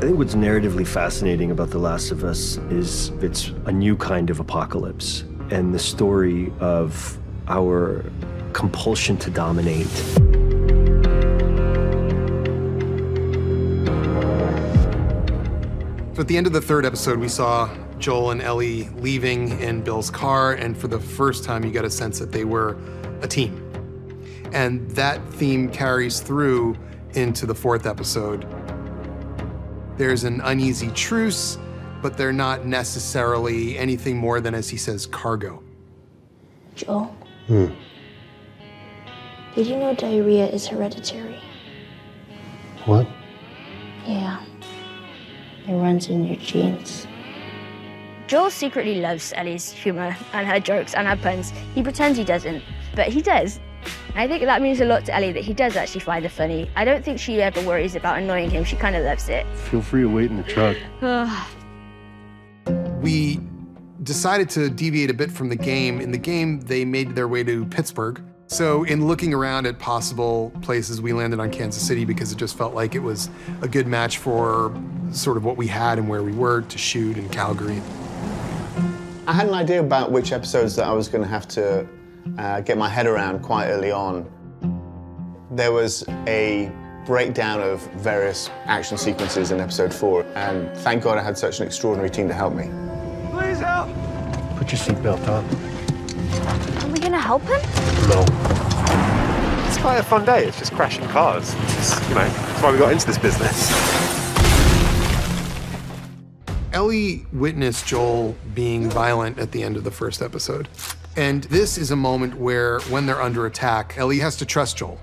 I think what's narratively fascinating about The Last of Us is it's a new kind of apocalypse, and the story of our compulsion to dominate. So at the end of the third episode, we saw Joel and Ellie leaving in Bill's car, and for the first time, you got a sense that they were a team. And that theme carries through into the fourth episode. There's an uneasy truce, but they're not necessarily anything more than, as he says, cargo. Joel? Did you know diarrhea is hereditary? What? Yeah. It runs in your genes. Joel secretly loves Ellie's humor and her jokes and her puns. He pretends he doesn't, but he does. I think that means a lot to Ellie that he does actually find her funny. I don't think she ever worries about annoying him. She kind of loves it. Feel free to wait in the truck. We decided to deviate a bit from the game. In the game, they made their way to Pittsburgh. So in looking around at possible places, we landed on Kansas City because it just felt like it was a good match for sort of what we had and where we were to shoot in Calgary. I had an idea about which episodes that I was going to have to get my head around quite early on. There was a breakdown of various action sequences in episode 4, and thank God I had such an extraordinary team to help me. Please help! Put your seatbelt on. Are we gonna help him? No. It's quite a fun day. It's just crashing cars. It's, you know, that's why we got into this business. Ellie witnessed Joel being violent at the end of the first episode. And this is a moment where, when they're under attack, Ellie has to trust Joel.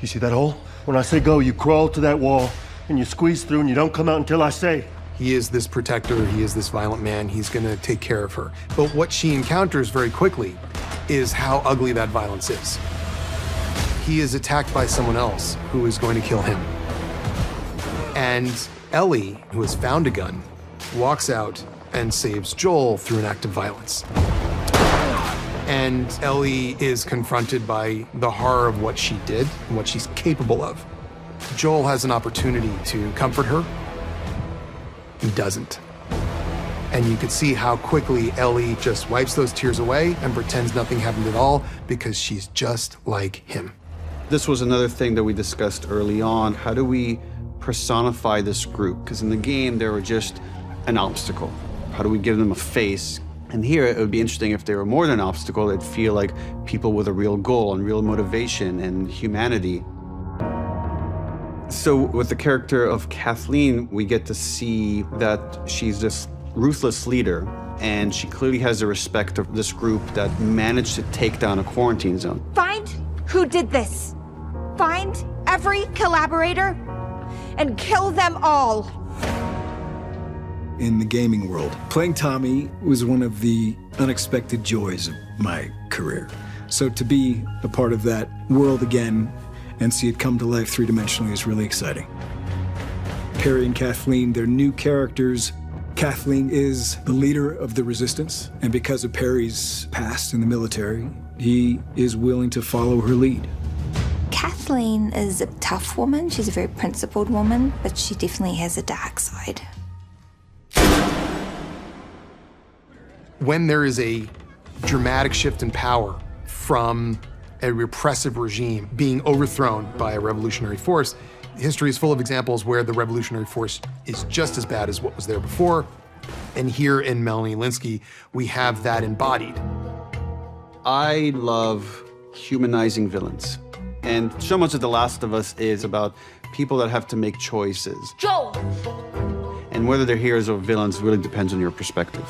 You see that hole? When I say go, you crawl to that wall, and you squeeze through, and you don't come out until I say. He is this protector, he is this violent man, he's gonna take care of her. But what she encounters very quickly is how ugly that violence is. He is attacked by someone else who is going to kill him. And Ellie, who has found a gun, walks out and saves Joel through an act of violence. And Ellie is confronted by the horror of what she did and what she's capable of. Joel has an opportunity to comfort her. He doesn't. And you could see how quickly Ellie just wipes those tears away and pretends nothing happened at all because she's just like him. This was another thing that we discussed early on. How do we personify this group? Because in the game, they were just an obstacle. How do we give them a face? And here, it would be interesting if they were more than an obstacle. It'd feel like people with a real goal and real motivation and humanity. So with the character of Kathleen, we get to see that she's this ruthless leader, and she clearly has the respect of this group that managed to take down a quarantine zone. Find who did this. Find every collaborator and kill them all. In the gaming world, playing Tommy was one of the unexpected joys of my career. So to be a part of that world again and see it come to life three-dimensionally is really exciting. Perry and Kathleen, they're new characters. Kathleen is the leader of the resistance, and because of Perry's past in the military, he is willing to follow her lead. Kathleen is a tough woman. She's a very principled woman, but she definitely has a dark side. When there is a dramatic shift in power from a repressive regime being overthrown by a revolutionary force, history is full of examples where the revolutionary force is just as bad as what was there before. And here in Melanie Lynskey, we have that embodied. I love humanizing villains. And so much of The Last of Us is about people that have to make choices. Joel! And whether they're heroes or villains really depends on your perspective.